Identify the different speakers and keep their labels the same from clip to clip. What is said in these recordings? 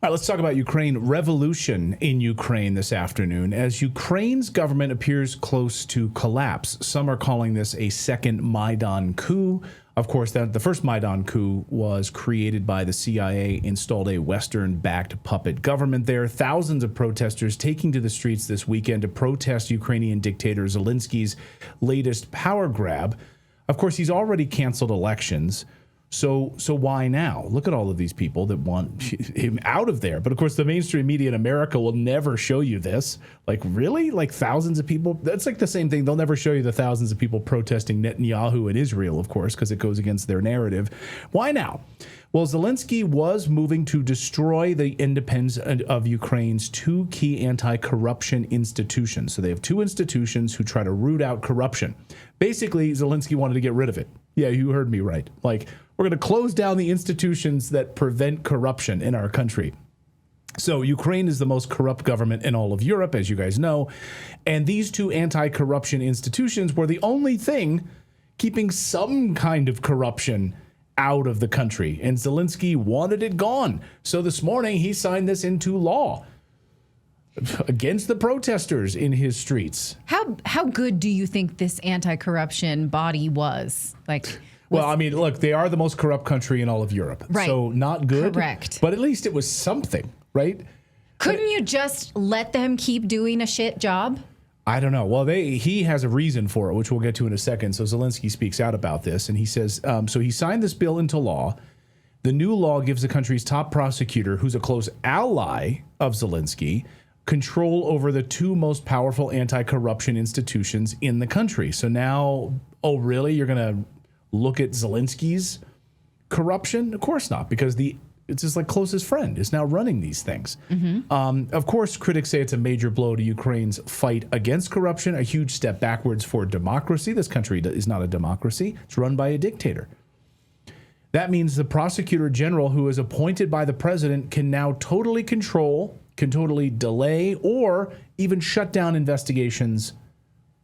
Speaker 1: All right, let's talk about Ukraine. Revolution in Ukraine this afternoon as Ukraine's government appears close to collapse. Some are calling this a second Maidan Coup. Of course, the first Maidan Coup was created by the CIA, installed a Western-backed puppet government there. Thousands of protesters taking to the streets this weekend to protest Ukrainian dictator Zelensky's latest power grab. Of course, he's already canceled elections. So why now? Look at all of these people that want him out of there. But of course, the mainstream media in America will never show you this. Like, really? Like thousands of people? That's like the same thing. They'll never show you the thousands of people protesting Netanyahu in Israel, of course, because it goes against their narrative. Why now? Well, Zelensky was moving to destroy the independence of Ukraine's two key anti-corruption institutions. So they have two institutions who try to root out corruption. Basically, Zelensky wanted to get rid of it. Yeah, you heard me right. Like, we're going to close down the institutions that prevent corruption in our country. So Ukraine is the most corrupt government in all of Europe, as you guys know. And these two anti-corruption institutions were the only thing keeping some kind of corruption out of the country. And Zelensky wanted it gone. So this morning, he signed this into law against the protesters in his streets.
Speaker 2: How good do you think this anti-corruption body was?
Speaker 1: Well, I mean, look, they are the most corrupt country in all of Europe.
Speaker 2: Right.
Speaker 1: So not good.
Speaker 2: Correct.
Speaker 1: But at least it was something, right?
Speaker 2: Couldn't you just let them keep doing a shit job?
Speaker 1: I don't know. Well, he has a reason for it, which we'll get to in a second. So Zelensky speaks out about this, and he says, so he signed this bill into law. The new law gives the country's top prosecutor, who's a close ally of Zelensky, control over the two most powerful anti-corruption institutions in the country. So now, oh, really? You're going to look at Zelensky's corruption? Of course not, because it's his closest friend is now running these things. Mm-hmm. Of course, critics say it's a major blow to Ukraine's fight against corruption, a huge step backwards for democracy. This country is not a democracy. It's run by a dictator. That means the prosecutor general, who is appointed by the president, can now totally control, can totally delay, or even shut down investigations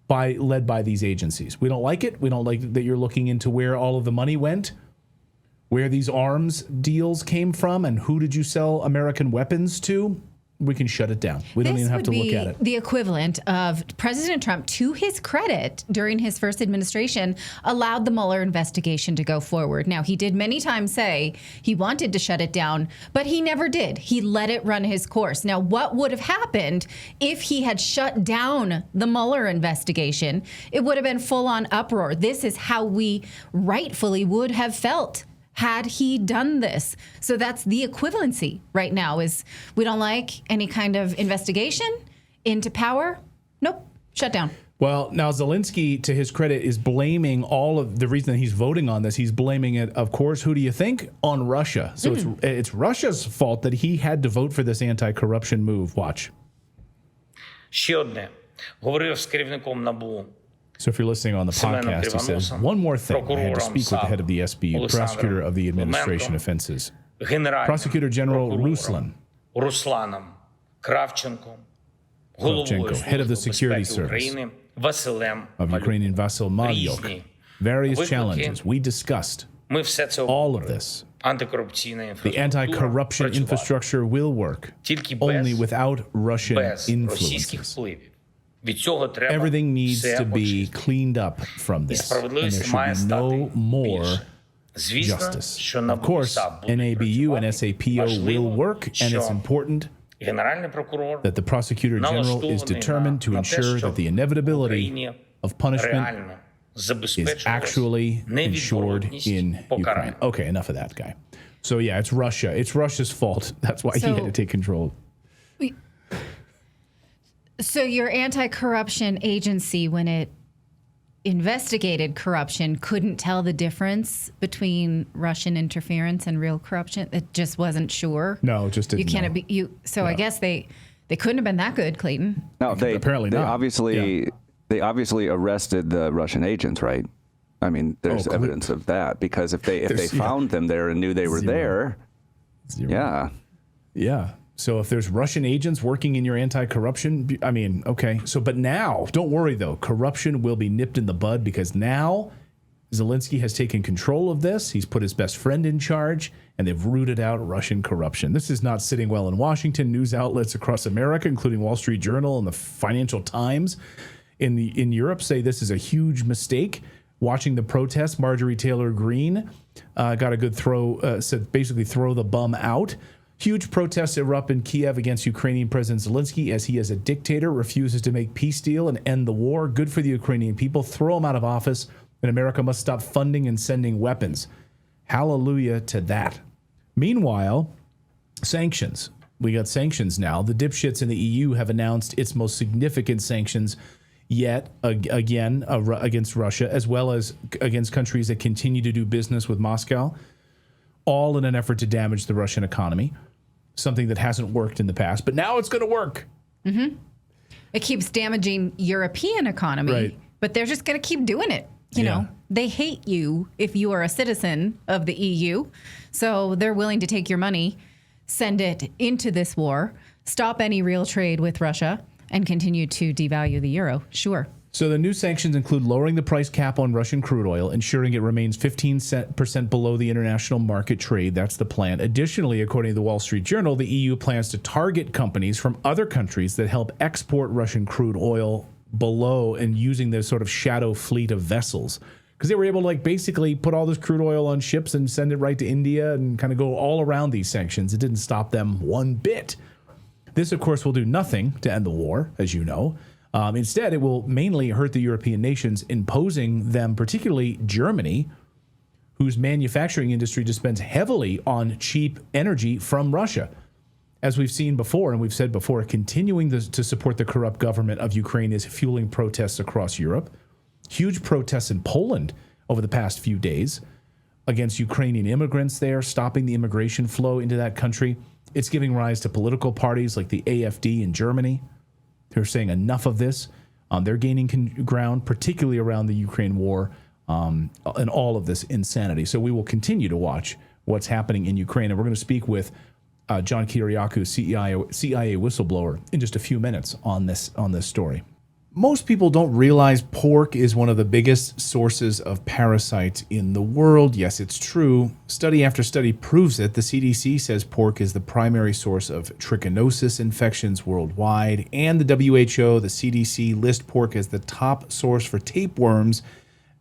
Speaker 1: led by these agencies. We don't like it. We don't like that you're looking into where all of the money went, where these arms deals came from, and who did you sell American weapons to. We can shut it down. We don't even have to look at it.
Speaker 2: The equivalent of President Trump, to his credit, during his first administration, allowed the Mueller investigation to go forward. Now, he did many times say he wanted to shut it down, but he never did. He let it run his course. Now, what would have happened if he had shut down the Mueller investigation? It would have been full-on uproar. This is how we rightfully would have felt had he done this. So that's the equivalency right now is we don't like any kind of investigation into power. Nope. Shut down.
Speaker 1: Well, now Zelensky, to his credit, is blaming all of the reason that he's voting on this. He's blaming it, of course, who do you think? On Russia. So it's Russia's fault that he had to vote for this anti-corruption move. Watch.
Speaker 3: Ще одне. Говорив з керівником НАБУ.
Speaker 1: So if you're listening on the podcast, he says, one more thing. I had to speak with the head of the SBU, prosecutor of the administration offenses, Prosecutor General
Speaker 3: Русланом Кравченком,
Speaker 1: head of the security service of Ukrainian Vasil Malyok. Various challenges. We discussed all of this. The anti-corruption infrastructure will work only without Russian influences. Everything needs to be cleaned up from this, and there should be no more justice. Of course, NABU and SAPO will work, and it's important that the Prosecutor General is determined to ensure that the inevitability of punishment is actually ensured in Ukraine. Okay, enough of that guy. So yeah, it's Russia. It's Russia's fault. That's why he had to take control.
Speaker 2: So your anti-corruption agency, when it investigated corruption, couldn't tell the difference between Russian interference and real corruption? It just wasn't sure?
Speaker 1: No, it just didn't.
Speaker 2: You can't be. So I guess they couldn't have been that good, Clayton.
Speaker 4: No, they
Speaker 1: apparently
Speaker 4: they
Speaker 1: not.
Speaker 4: They obviously arrested the Russian agents, right? I mean, there's evidence of that, because if they found them there and knew they were there,
Speaker 1: yeah. So if there's Russian agents working in your anti-corruption, I mean, okay. So, but now, don't worry though, corruption will be nipped in the bud, because now Zelensky has taken control of this. He's put his best friend in charge, and they've rooted out Russian corruption. This is not sitting well in Washington. News outlets across America, including Wall Street Journal and the Financial Times in Europe, say this is a huge mistake. Watching the protests, Marjorie Taylor Greene got a good throw, said basically throw the bum out. Huge protests erupt in Kiev against Ukrainian President Zelensky as he, as a dictator, refuses to make peace deal and end the war. Good for the Ukrainian people. Throw him out of office, and America must stop funding and sending weapons. Hallelujah to that. Meanwhile, sanctions. We got sanctions now. The dipshits in the EU have announced its most significant sanctions yet again against Russia, as well as against countries that continue to do business with Moscow, all in an effort to damage the Russian economy, something that hasn't worked in the past, but now it's going to work.
Speaker 2: Mm-hmm. It keeps damaging European economy,
Speaker 1: right,
Speaker 2: but they're just going to keep doing it. You know, they hate you if you are a citizen of the EU, so they're willing to take your money, send it into this war, stop any real trade with Russia, and continue to devalue the euro. Sure.
Speaker 1: So the new sanctions include lowering the price cap on Russian crude oil, ensuring it remains 15% below the international market trade. That's the plan. Additionally, according to the Wall Street Journal, the EU plans to target companies from other countries that help export Russian crude oil below and using this sort of shadow fleet of vessels. Because they were able to basically put all this crude oil on ships and send it right to India and kind of go all around these sanctions. It didn't stop them one bit. This, of course, will do nothing to end the war, as you know. Instead, it will mainly hurt the European nations, imposing them, particularly Germany, whose manufacturing industry depends heavily on cheap energy from Russia. As we've seen before, and we've said before, continuing to support the corrupt government of Ukraine is fueling protests across Europe. Huge protests in Poland over the past few days against Ukrainian immigrants there, stopping the immigration flow into that country. It's giving rise to political parties like the AfD in Germany. They're saying enough of this. They're gaining ground, particularly around the Ukraine war and all of this insanity. So we will continue to watch what's happening in Ukraine. And we're going to speak with John Kiriakou, CIA whistleblower, in just a few minutes on this story. Most people don't realize pork is one of the biggest sources of parasites in the world. Yes, it's true. Study after study proves it. The CDC says pork is the primary source of trichinosis infections worldwide, and the WHO, the CDC, list pork as the top source for tapeworms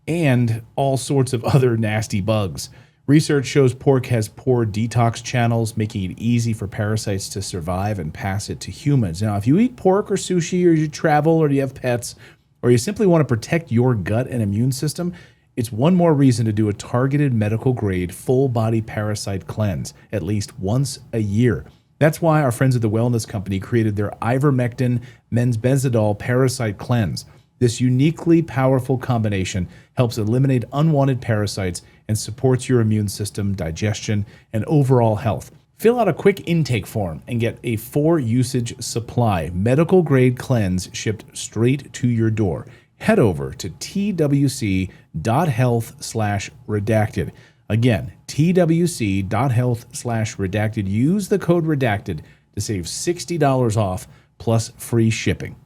Speaker 1: and all sorts of other nasty bugs. Research shows pork has poor detox channels, making it easy for parasites to survive and pass it to humans. Now, if you eat pork or sushi, or you travel, or you have pets, or you simply want to protect your gut and immune system, it's one more reason to do a targeted medical-grade full-body parasite cleanse at least once a year. That's why our friends at the Wellness Company created their ivermectin menzbenzidol parasite cleanse. This uniquely powerful combination helps eliminate unwanted parasites and supports your immune system, digestion, and overall health. Fill out a quick intake form and get a 4-usage supply medical-grade cleanse shipped straight to your door. Head over to twc.health/redacted. Again, twc.health/redacted. Use the code redacted to save $60 off plus free shipping.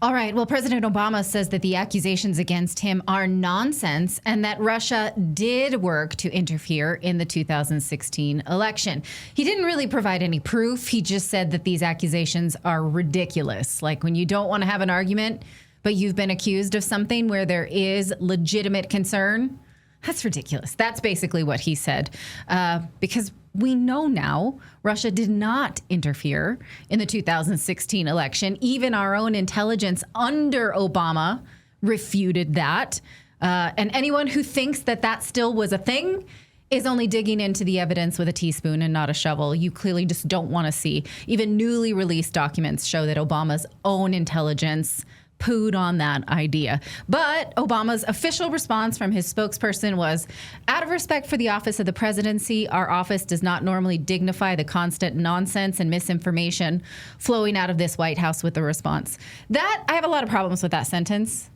Speaker 2: All right. Well, President Obama says that the accusations against him are nonsense and that Russia did work to interfere in the 2016 election. He didn't really provide any proof. He just said that these accusations are ridiculous. Like when you don't want to have an argument, but you've been accused of something where there is legitimate concern. That's ridiculous. That's basically what he said. Because we know now Russia did not interfere in the 2016 election. Even our own intelligence under Obama refuted that. And anyone who thinks that that still was a thing is only digging into the evidence with a teaspoon and not a shovel. You clearly just don't want to see. Even newly released documents show that Obama's own intelligence pooed on that idea. But Obama's official response from his spokesperson was, out of respect for the office of the presidency, our office does not normally dignify the constant nonsense and misinformation flowing out of this White House with the response. That, I have a lot of problems with that sentence.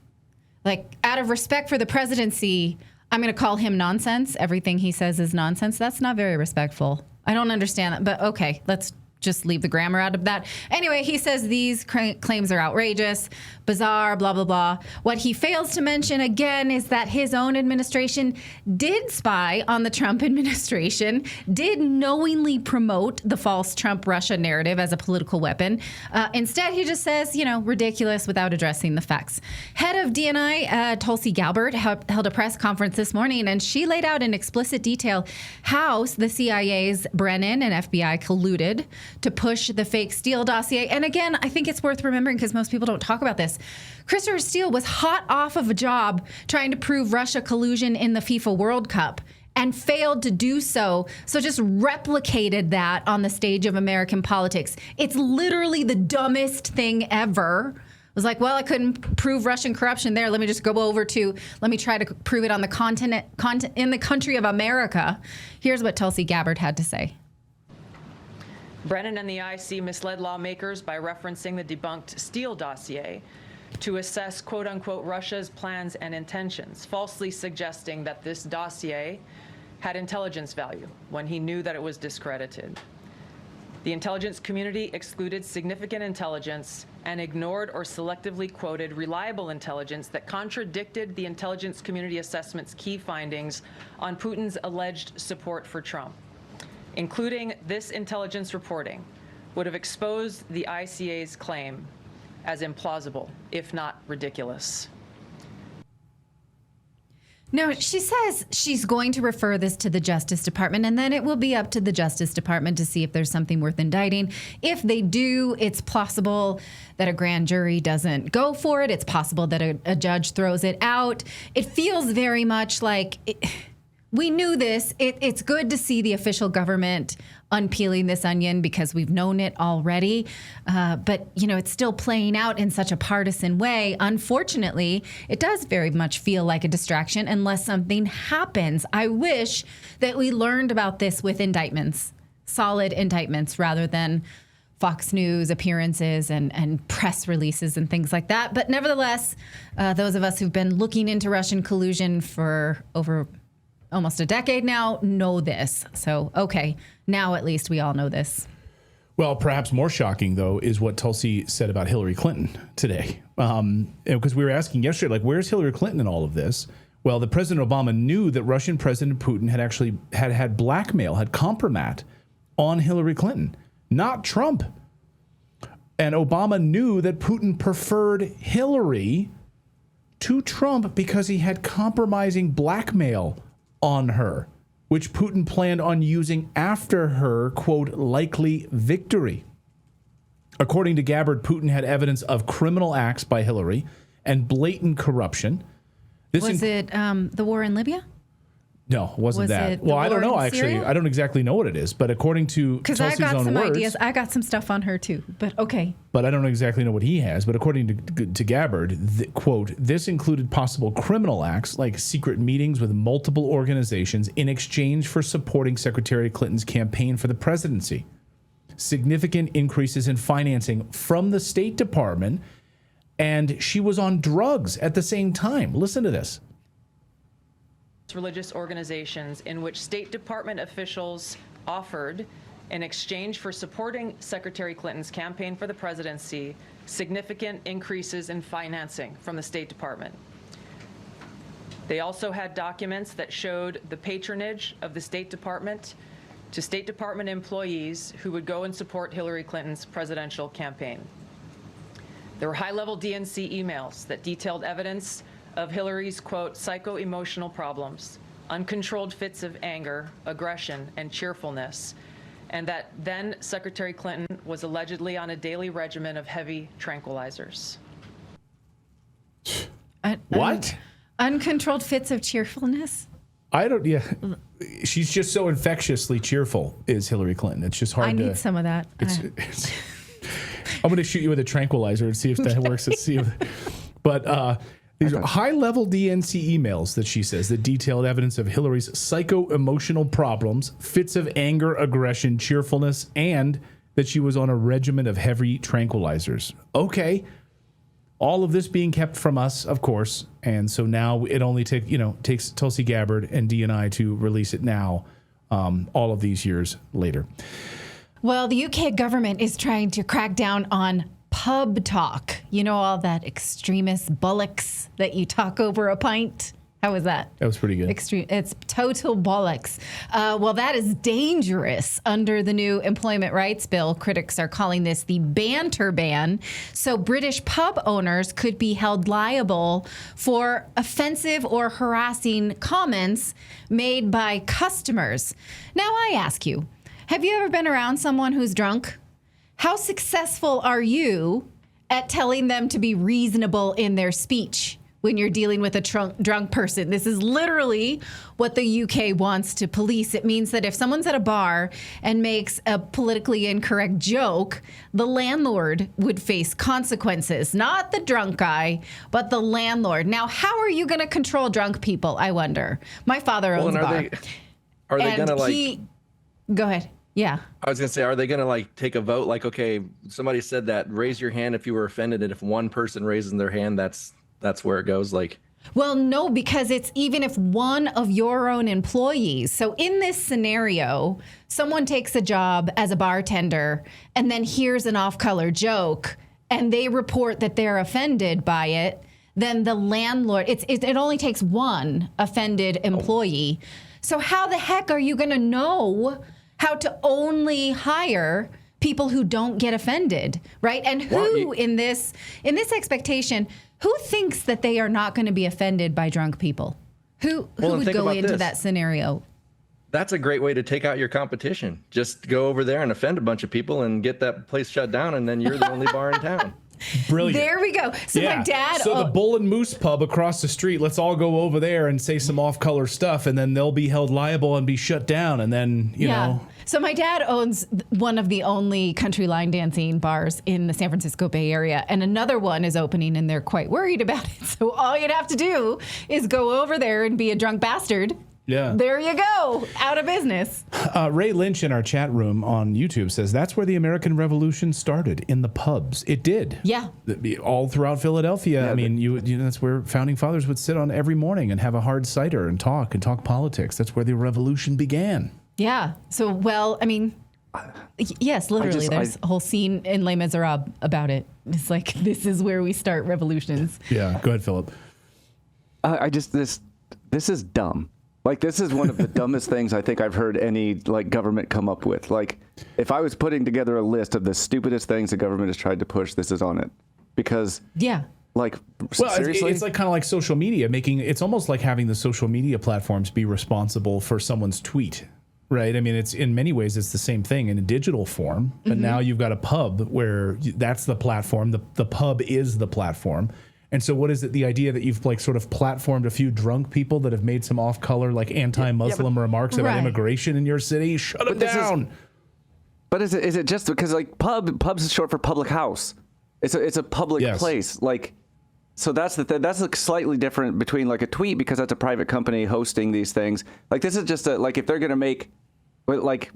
Speaker 2: Like, out of respect for the presidency, I'm going to call him nonsense. Everything he says is nonsense. That's not very respectful. I don't understand that, but okay, let's just leave the grammar out of that. Anyway, he says these claims are outrageous, bizarre, blah, blah, blah. What he fails to mention, again, is that his own administration did spy on the Trump administration, did knowingly promote the false Trump-Russia narrative as a political weapon. Instead, he just says, ridiculous without addressing the facts. Head of DNI, Tulsi Gabbard, held a press conference this morning, and she laid out in explicit detail how the CIA's Brennan and FBI colluded to push the fake Steele dossier. And again, I think it's worth remembering because most people don't talk about this. Christopher Steele was hot off of a job trying to prove Russia collusion in the FIFA World Cup and failed to do so. So just replicated that on the stage of American politics. It's literally the dumbest thing ever. Was like, well, I couldn't prove Russian corruption there. Let me just go over to, let me try to prove it on the continent in the country of America. Here's what Tulsi Gabbard had to say.
Speaker 5: Brennan and the IC misled lawmakers by referencing the debunked Steele dossier to assess, quote unquote, Russia's plans and intentions, falsely suggesting that this dossier had intelligence value when he knew that it was discredited. The intelligence community excluded significant intelligence and ignored or selectively quoted reliable intelligence that contradicted the intelligence community assessment's key findings on Putin's alleged support for Trump. Including this intelligence reporting would have exposed the ICA's claim as implausible, if not ridiculous.
Speaker 2: No, she says she's going to refer this to the Justice Department, and then it will be up to the Justice Department to see if there's something worth indicting. If they do, it's possible that a grand jury doesn't go for it. It's possible that a judge throws it out. It feels very much like we knew this. It's good to see the official government unpeeling this onion because we've known it already. But, it's still playing out in such a partisan way. Unfortunately, it does very much feel like a distraction unless something happens. I wish that we learned about this with indictments, solid indictments, rather than Fox News appearances and press releases and things like that. But nevertheless, those of us who've been looking into Russian collusion for over almost a decade now know this. So, okay, now at least we all know this.
Speaker 1: Well, perhaps more shocking, though, is what Tulsi said about Hillary Clinton today. Because we were asking yesterday, where's Hillary Clinton in all of this? Well, the President Obama knew that Russian President Putin had actually had blackmail, had compromat on Hillary Clinton, not Trump. And Obama knew that Putin preferred Hillary to Trump because he had compromising blackmail on her, which Putin planned on using after her, quote, likely victory. According to Gabbard, Putin had evidence of criminal acts by Hillary and blatant corruption.
Speaker 2: Was it the war in Libya?
Speaker 1: No, it wasn't that.
Speaker 2: Well,
Speaker 1: I don't know, actually. I don't exactly know what it is, but according to Tulsi's own words... Because I got some ideas.
Speaker 2: I got some stuff on her, too, but okay.
Speaker 1: But I don't exactly know what he has. But according to Gabbard, quote, this included possible criminal acts like secret meetings with multiple organizations in exchange for supporting Secretary Clinton's campaign for the presidency. Significant increases in financing from the State Department, and she was on drugs at the same time. Listen to this.
Speaker 5: Religious organizations in which State Department officials offered, in exchange for supporting Secretary Clinton's campaign for the presidency, significant increases in financing from the State Department. They also had documents that showed the patronage of the State Department to State Department employees who would go and support Hillary Clinton's presidential campaign. There were high-level DNC emails that detailed evidence of Hillary's, quote, psycho-emotional problems, uncontrolled fits of anger, aggression, and cheerfulness, and that then Secretary Clinton was allegedly on a daily regimen of heavy tranquilizers.
Speaker 1: What?
Speaker 2: Uncontrolled fits of cheerfulness?
Speaker 1: She's just so infectiously cheerful, is Hillary Clinton. It's just hard to...
Speaker 2: I need some of that.
Speaker 1: I'm going to shoot you with a tranquilizer and see if that works. These are high-level DNC emails that she says that detailed evidence of Hillary's psycho-emotional problems, fits of anger, aggression, cheerfulness, and that she was on a regimen of heavy tranquilizers. Okay. All of this being kept from us, of course, and so now it only takes Tulsi Gabbard and DNI to release it now, all of these years later.
Speaker 2: Well, the UK government is trying to crack down on pub talk. You know, all that extremist bollocks that you talk over a pint? How was that?
Speaker 1: That was pretty good.
Speaker 2: It's total bollocks. Well, that is dangerous under the new employment rights bill. Critics are calling this the banter ban. So British pub owners could be held liable for offensive or harassing comments made by customers. Now, I ask you, have you ever been around someone who's drunk? How successful are you at telling them to be reasonable in their speech when you're dealing with a drunk person? This is literally what the UK wants to police. It means that if someone's at a bar and makes a politically incorrect joke, the landlord would face consequences. Not the drunk guy, but the landlord. Now, how are you going to control drunk people, I wonder? My father owns a bar.
Speaker 6: Are they going to
Speaker 2: Go ahead. Yeah.
Speaker 6: I was going to say, are they going to take a vote? Like, okay, somebody said that, raise your hand if you were offended. And if one person raises their hand, that's where it goes.
Speaker 2: Well, no, because it's even if one of your own employees. So in this scenario, someone takes a job as a bartender and then hears an off-color joke and they report that they're offended by it. Then the landlord, it only takes one offended employee. So how the heck are you going to know how to only hire people who don't get offended, right? And who in this expectation, who thinks that they are not going to be offended by drunk people? Who would go into that scenario?
Speaker 6: That's a great way to take out your competition. Just go over there and offend a bunch of people and get that place shut down, and then you're the only bar in town.
Speaker 1: Brilliant.
Speaker 2: There we go. So my dad.
Speaker 1: So the Bull and Moose pub across the street, let's all go over there and say some off-color stuff, and then they'll be held liable and be shut down, and then, you know.
Speaker 2: So my dad owns one of the only country line dancing bars in the San Francisco Bay Area, and another one is opening, and they're quite worried about it. So all you'd have to do is go over there and be a drunk bastard.
Speaker 1: Yeah.
Speaker 2: There you go. Out of business.
Speaker 1: Ray Lynch in our chat room on YouTube says that's where the American Revolution started, in the pubs. It did.
Speaker 2: Yeah.
Speaker 1: All throughout Philadelphia.
Speaker 4: Yeah,
Speaker 1: I mean, you know, that's where founding fathers would sit on every morning and have a hard cider and talk politics. That's where the revolution began.
Speaker 2: Yeah. So, well, I mean, yes, literally. There's a whole scene in Les Miserables about it. It's like, this is where we start revolutions.
Speaker 1: Yeah. Go ahead, Philip.
Speaker 4: This is dumb. Like, this is one of the dumbest things I think I've heard any government come up with. Like, if I was putting together a list of the stupidest things the government has tried to push, this is on it. Because seriously,
Speaker 1: it's like kind of like social media it's almost like having the social media platforms be responsible for someone's tweet, right? I mean, it's in many ways it's the same thing in a digital form, but now you've got a pub where that's the platform. The pub is the platform. And so what is it, the idea that you've sort of platformed a few drunk people that have made some off-color anti-Muslim remarks about immigration in your city? Shut them down.
Speaker 4: But is it just because pubs is short for public house? It's a public place. So that's slightly different between a tweet, because that's a private company hosting these things. This is just if they're going to make But
Speaker 1: the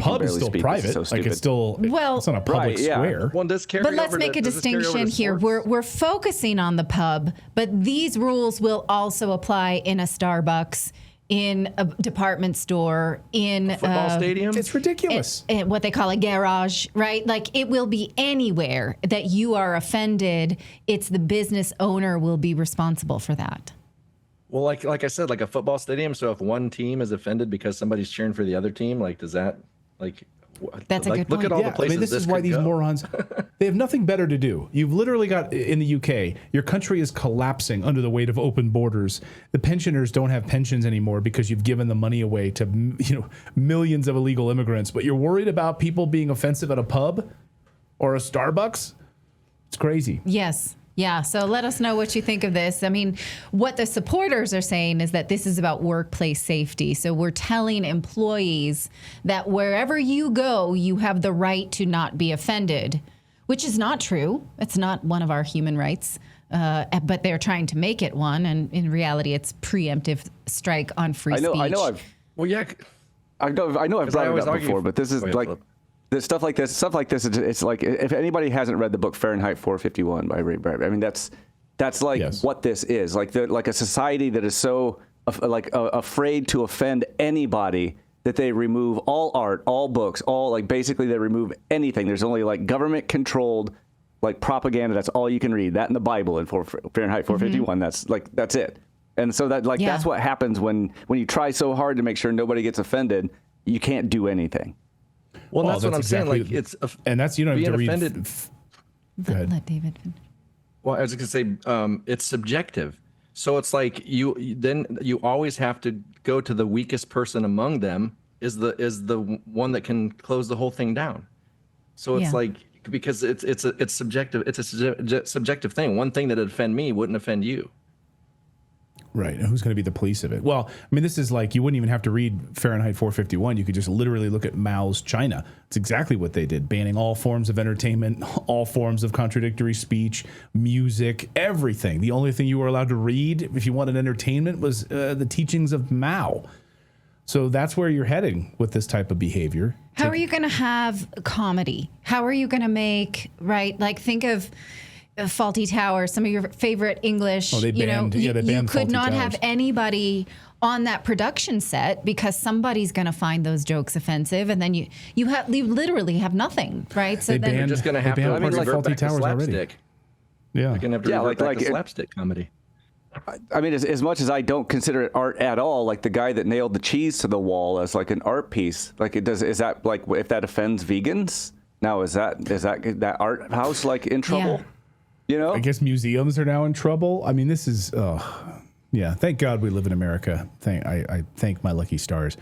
Speaker 1: pub is still private.
Speaker 4: So
Speaker 1: it's still it's on a public square.
Speaker 6: Well,
Speaker 2: but let's make a distinction here. We're focusing on the pub, but these rules will also apply in a Starbucks, in a department store, in
Speaker 6: a football stadium.
Speaker 1: It's ridiculous.
Speaker 2: In what they call a garage, right? It will be anywhere that you are offended. It's the business owner will be responsible for that.
Speaker 6: Well, like I said, like a football stadium. So if one team is offended because somebody's cheering for the other team, does that
Speaker 2: That's a good point.
Speaker 6: Look at all the places.
Speaker 1: This is why these morons, they have nothing better to do. You've literally got, in the UK, your country is collapsing under the weight of open borders. The pensioners don't have pensions anymore because you've given the money away to millions of illegal immigrants. But you're worried about people being offensive at a pub or a Starbucks? It's crazy.
Speaker 2: Yes. Yeah, so let us know what you think of this. I mean, what the supporters are saying is that this is about workplace safety. So we're telling employees that wherever you go, you have the right to not be offended, which is not true. It's not one of our human rights, but they're trying to make it one. And in reality, it's preemptive strike on free speech.
Speaker 4: I know I've brought it up before, but this is Stuff like this, it's like, if anybody hasn't read the book Fahrenheit 451 by Ray Bradbury, I mean, that's what this is. Like a society that is so afraid to offend anybody that they remove all art, all books, all like basically they remove anything. There's only like government controlled like propaganda. That's all you can read. That in the Bible and for Fahrenheit 451. That's it. And so that that's what happens when you try so hard to make sure nobody gets offended, you can't do anything.
Speaker 6: Well, that's what I'm
Speaker 1: exactly,
Speaker 6: saying. Like
Speaker 1: and that's you don't have to read.
Speaker 6: Offended.
Speaker 1: Go ahead.
Speaker 2: Let David.
Speaker 6: Well, I was going to say it's subjective. So it's like you always have to go to the weakest person among them is the one that can close the whole thing down. So it's like because it's subjective. It's a subjective thing. One thing that would offend me wouldn't offend you.
Speaker 1: Right. And who's going to be the police of it? Well, I mean, this is like you wouldn't even have to read Fahrenheit 451. You could just literally look at Mao's China. It's exactly what they did, banning all forms of entertainment, all forms of contradictory speech, music, everything. The only thing you were allowed to read if you wanted entertainment was the teachings of Mao. So that's where you're heading with this type of behavior.
Speaker 2: How are you going to have comedy? How are you going to make, right? Like think of Faulty Towers, some of your favorite English,
Speaker 1: they banned,
Speaker 2: you
Speaker 1: banned
Speaker 2: could
Speaker 1: Fawlty
Speaker 2: not
Speaker 1: Towers.
Speaker 2: have anybody on that production set because somebody's going to find those jokes offensive, and then you literally have nothing, right? So
Speaker 1: They
Speaker 6: You're
Speaker 1: banned-
Speaker 6: just going to
Speaker 1: they
Speaker 6: have to
Speaker 1: banned parts of
Speaker 6: revert
Speaker 1: Fawlty
Speaker 6: back to
Speaker 1: Towers already.
Speaker 6: slapstick.
Speaker 1: Yeah.
Speaker 6: You're going to have to revert back
Speaker 4: like
Speaker 6: to
Speaker 4: it-
Speaker 6: slapstick comedy.
Speaker 4: I mean, as much as I don't consider it art at all, like the guy that nailed the cheese to the wall as like an art piece, like is that like if that offends vegans? Now is that art house like in trouble?
Speaker 2: Yeah.
Speaker 4: You know?
Speaker 1: I guess museums are now in trouble. I mean, this is, yeah. Thank God we live in America. I thank my lucky stars.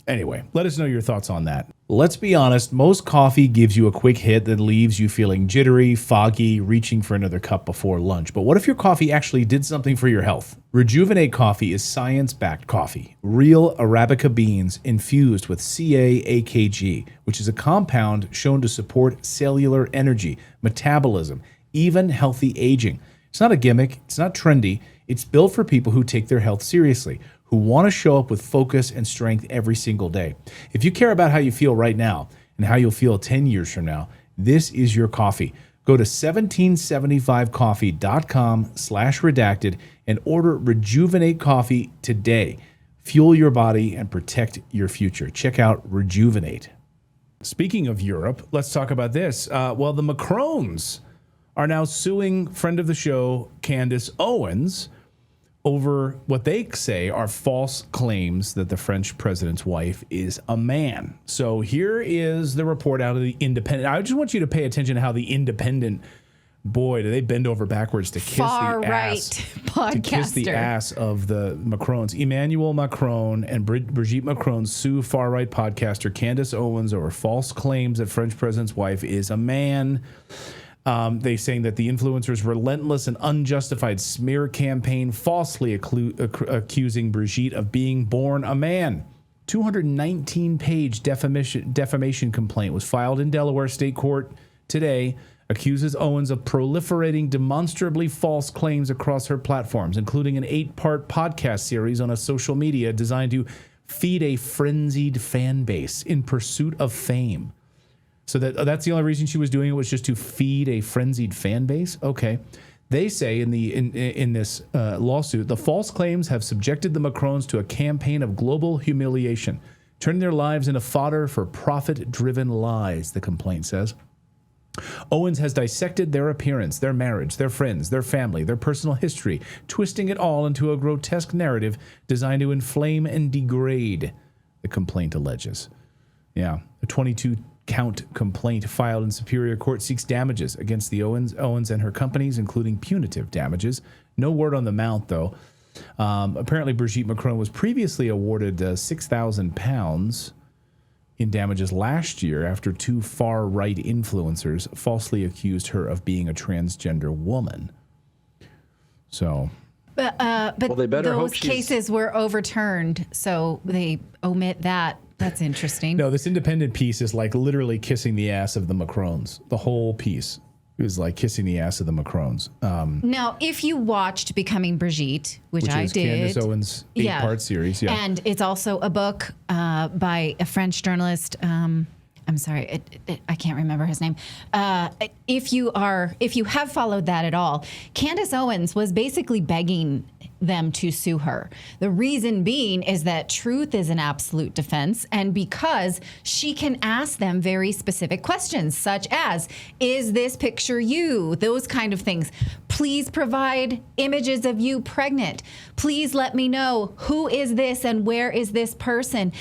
Speaker 1: Anyway, let us know your thoughts on that. Let's be honest. Most coffee gives you a quick hit that leaves you feeling jittery, foggy, reaching for another cup before lunch. But what if your coffee actually did something for your health? Rejuvenate Coffee is science-backed coffee. Real Arabica beans infused with CA-AKG, which is a compound shown to support cellular energy, metabolism, even healthy aging. It's not a gimmick. It's not trendy. It's built for people who take their health seriously, who want to show up with focus and strength every single day. If you care about how you feel right now and how you'll feel 10 years from now, this is your coffee. Go to 1775coffee.com/redacted and order Rejuvenate Coffee today. Fuel your body and protect your future. Check out Rejuvenate. Speaking of Europe, let's talk about this. Well, the Mcrones are now suing friend of the show, Candace Owens, over what they say are false claims that the French president's wife is a man. So here is the report out of the Independent. I just want you to pay attention to how the Independent, boy, do they bend over backwards to kiss
Speaker 2: Far
Speaker 1: the
Speaker 2: right
Speaker 1: ass,
Speaker 2: podcaster.
Speaker 1: to kiss the ass of the Mcrones. Emmanuel Macron and Brigitte Mcrones sue far right podcaster Candace Owens over false claims that French president's wife is a man. They saying that the influencer's relentless and unjustified smear campaign falsely accusing Brigitte of being born a man. 219-page defamation complaint was filed in Delaware State Court today, accuses Owens of proliferating demonstrably false claims across her platforms, including an 8-part podcast series on a social media designed to feed a frenzied fan base in pursuit of fame. So that's the only reason she was doing it, was just to feed a frenzied fan base. Okay, they say in this lawsuit, the false claims have subjected the Mcrones to a campaign of global humiliation, turning their lives into fodder for profit-driven lies. The complaint says Owens has dissected their appearance, their marriage, their friends, their family, their personal history, twisting it all into a grotesque narrative designed to inflame and degrade. The complaint alleges. Yeah, a 22-count complaint filed in Superior Court seeks damages against the Owens and her companies, including punitive damages. No word on the amount, though. Apparently, Brigitte Macron was previously awarded £6,000 in damages last year after 2 far-right influencers falsely accused her of being a transgender woman. So...
Speaker 2: But
Speaker 6: they better hope
Speaker 2: those
Speaker 6: she's-
Speaker 2: cases were overturned, so they omit that. That's interesting.
Speaker 1: No, this Independent piece is like literally kissing the ass of the Mcrones. The whole piece is like kissing the ass of the Mcrones.
Speaker 2: Now, if you watched Becoming Brigitte, which I
Speaker 1: is
Speaker 2: did.
Speaker 1: Candace Owens' 8-part series. Yeah.
Speaker 2: And it's also a book by a French journalist. I'm sorry, I can't remember his name. If you have followed that at all, Candace Owens was basically begging them to sue her. The reason being is that truth is an absolute defense, and because she can ask them very specific questions, such as, is this picture you? Those kind of things. Please provide images of you pregnant. Please let me know who is this and where is this person.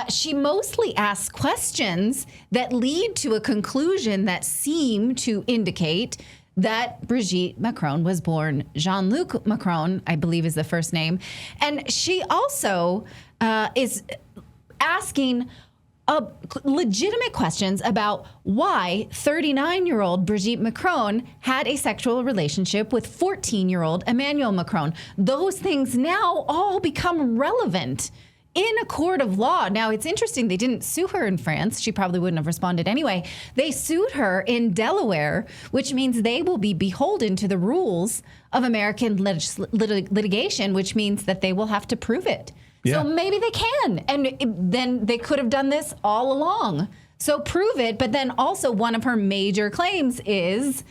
Speaker 2: She mostly asks questions that lead to a conclusion that seem to indicate that Brigitte Macron was born Jean-Luc Macron, I believe is the first name. And she also is asking legitimate questions about why 39-year-old Brigitte Macron had a sexual relationship with 14-year-old Emmanuel Macron. Those things now all become relevant in a court of law. Now, it's interesting, they didn't sue her in France. She probably wouldn't have responded anyway. They sued her in Delaware, which means they will be beholden to the rules of American litigation, which means that they will have to prove it. Yeah. So maybe they can. And then they could have done this all along. So prove it. But then also one of her major claims is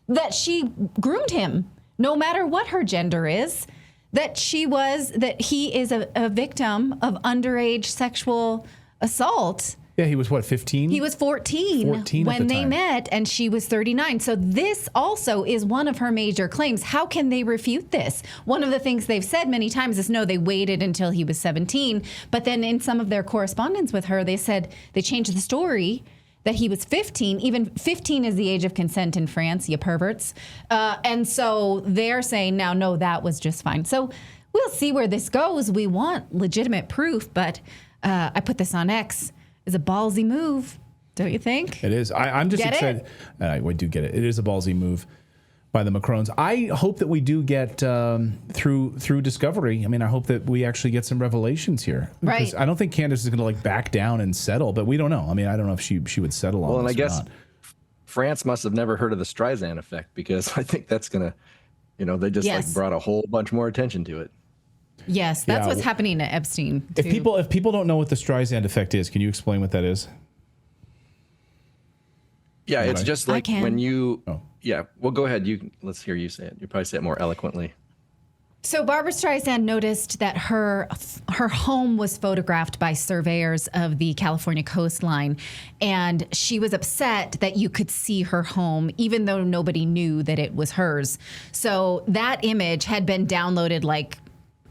Speaker 2: that she groomed him, no matter what her gender is. That he is a victim of underage sexual assault.
Speaker 1: Yeah, he was what, 15?
Speaker 2: He was 14 when they met, and she was 39. So this also is one of her major claims. How can they refute this? One of the things they've said many times is, no, they waited until he was 17. But then in some of their correspondence with her, they said they changed the story that he was 15. Even 15 is the age of consent in France, you perverts. And so they're saying now, no, that was just fine. So we'll see where this goes. We want legitimate proof, but I put this on X. It's a ballsy move, don't you think?
Speaker 1: It is. I'm just excited. I do get it. It is a ballsy move by the Mcrones. I hope that we do get through discovery. I mean, I hope that we actually get some revelations here. Because I don't think Candace is going to back down and settle, but we don't know. I mean, I don't know if she would settle on this.
Speaker 6: Well, and I guess
Speaker 1: not.
Speaker 6: France must have never heard of the Streisand effect, because I think that's going to, they just brought a whole bunch more attention to it.
Speaker 2: Yes, that's what's happening to Epstein, too.
Speaker 1: If people don't know what the Streisand effect is, can you explain what that is?
Speaker 6: Yeah, it's just like when you... Oh. Yeah, well, go ahead. Let's hear you say it. You probably say it more eloquently.
Speaker 2: So Barbra Streisand noticed that her home was photographed by surveyors of the California coastline, and she was upset that you could see her home, even though nobody knew that it was hers. So that image had been downloaded like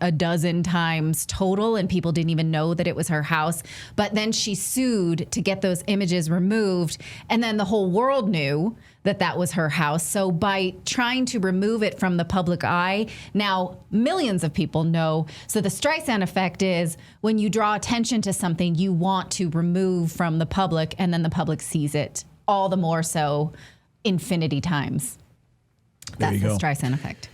Speaker 2: a dozen times total, and people didn't even know that it was her house. But then she sued to get those images removed, and then the whole world knew that that was her house. So by trying to remove it from the public eye, now millions of people know. So the Streisand effect is when you draw attention to something you want to remove from the public, and then the public sees it all the more so infinity times. That's the Streisand effect.